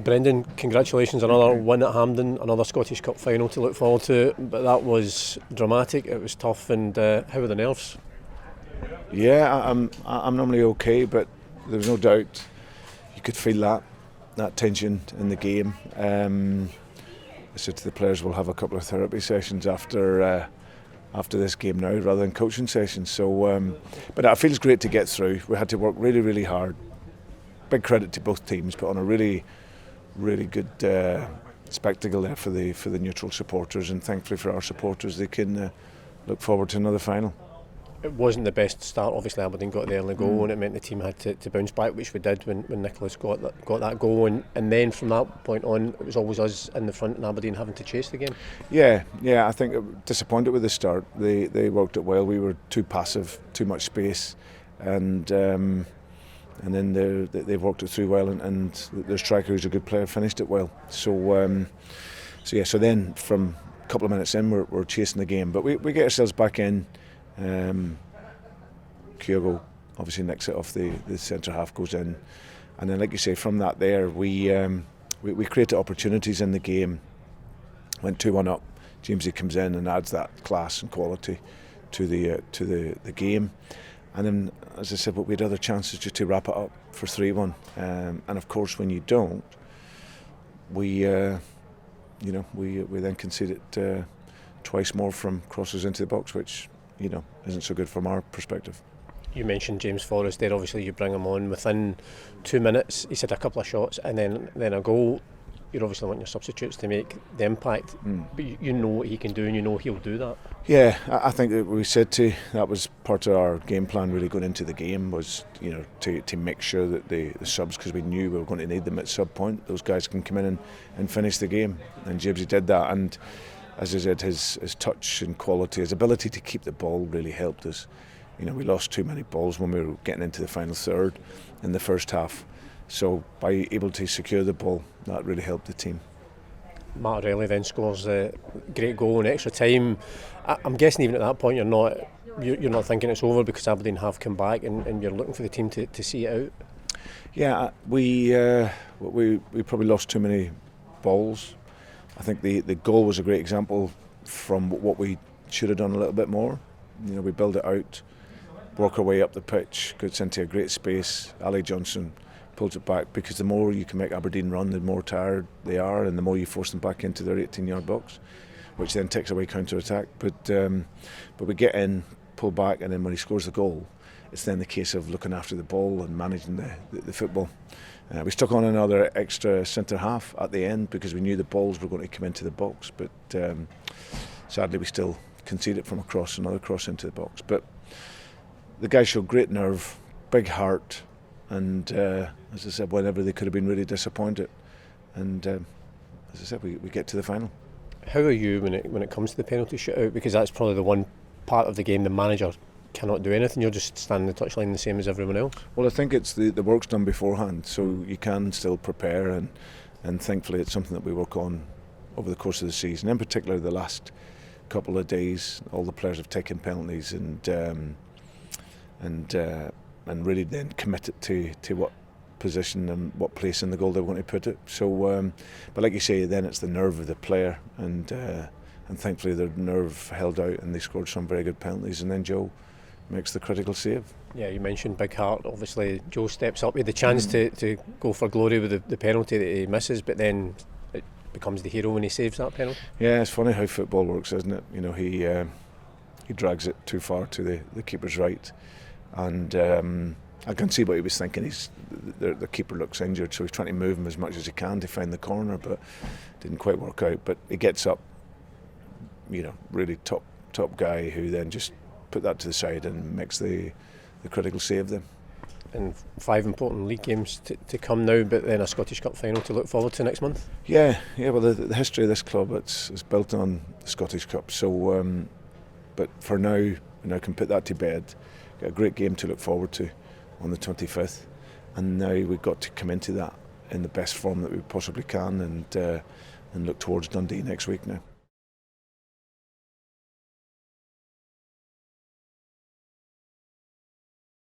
Brendan, congratulations, another win at Hampden, another Scottish Cup final to look forward to, but that was dramatic, it was tough, and how were the nerves? Yeah, I'm normally okay, but there was no doubt you could feel that tension in the game. I said to the players, we'll have a couple of therapy sessions after this game now, rather than coaching sessions. So, but it feels great to get through. We had to work really, really hard. Big credit to both teams, put on a really good spectacle there for the neutral supporters, and thankfully for our supporters, they can look forward to another final. It wasn't the best start. Obviously Aberdeen got the early goal, and it meant the team had to bounce back, which we did when Nicholas got that goal, and then from that point on it was always us in the front and Aberdeen having to chase the game. Yeah, I think disappointed with the start. They worked it well. We were too passive, too much space, and then they've worked it through well, and their striker, who's a good player, finished it well. So then from a couple of minutes in, we're chasing the game, but we get ourselves back in. Kyogo obviously nicks it off the centre half, goes in, and then, like you say, from that there we created opportunities in the game. Went 2-1 up. Jamesy comes in and adds that class and quality to the game. And then, as I said, but we had other chances just to wrap it up for 3-1. And of course, when you don't, we then conceded twice more from crosses into the box, which isn't so good from our perspective. You mentioned James Forrest there. Obviously, you bring him on within 2 minutes. He's had a couple of shots and then a goal. You're obviously wanting your substitutes to make the impact, but you know what he can do, and you know he'll do that. Yeah, I think that we said that was part of our game plan really going into the game, was to make sure that the subs, because we knew we were going to need them at sub point, those guys can come in and finish the game, and Jamesy did that. And as I said, his touch and quality, his ability to keep the ball really helped us. We lost too many balls when we were getting into the final third in the first half. So by able to secure the ball, that really helped the team. Matt O'Reilly then scores a great goal in extra time. I'm guessing even at that point you're not thinking it's over, because Aberdeen have come back and you're looking for the team to see it out. Yeah, we probably lost too many balls. I think the goal was a great example from what we should have done a little bit more. We build it out, work our way up the pitch, gets into a great space. Ali Johnson pulls it back, because the more you can make Aberdeen run, the more tired they are, and the more you force them back into their 18-yard box, which then takes away counter-attack. But we get in, pull back, and then when he scores the goal, it's then the case of looking after the ball and managing the football. We stuck on another extra centre half at the end because we knew the balls were going to come into the box, but sadly we still conceded from another cross into the box. But the guys showed great nerve, big heart, and as I said, whenever they could have been really disappointed. And as I said, we get to the final. How are you when it comes to the penalty shootout? Because that's probably the one part of the game the manager cannot do anything. You're just standing the touchline the same as everyone else. Well, I think it's the work's done beforehand, so you can still prepare, and thankfully it's something that we work on over the course of the season. In particular, the last couple of days, all the players have taken penalties and really then committed to what position and what place in the goal they want to put it. So, but like you say, then it's the nerve of the player, and thankfully their nerve held out, and they scored some very good penalties, and then Joe makes the critical save. Yeah, you mentioned big heart. Obviously, Joe steps up with the chance to go for glory with the penalty that he misses, but then it becomes the hero when he saves that penalty. Yeah, it's funny how football works, isn't it? He drags it too far to the keeper's right, and I can see what he was thinking. The keeper looks injured, so he's trying to move him as much as he can to find the corner, but didn't quite work out. But he gets up, really top guy, who then just put that to the side and makes the critical save then. And 5 important league games to come now, but then a Scottish Cup final to look forward to next month. Yeah. Well, the history of this club is built on the Scottish Cup. So, but for now, we now can put that to bed. Got a great game to look forward to on the 25th, and now we've got to come into that in the best form that we possibly can, and look towards Dundee next week now.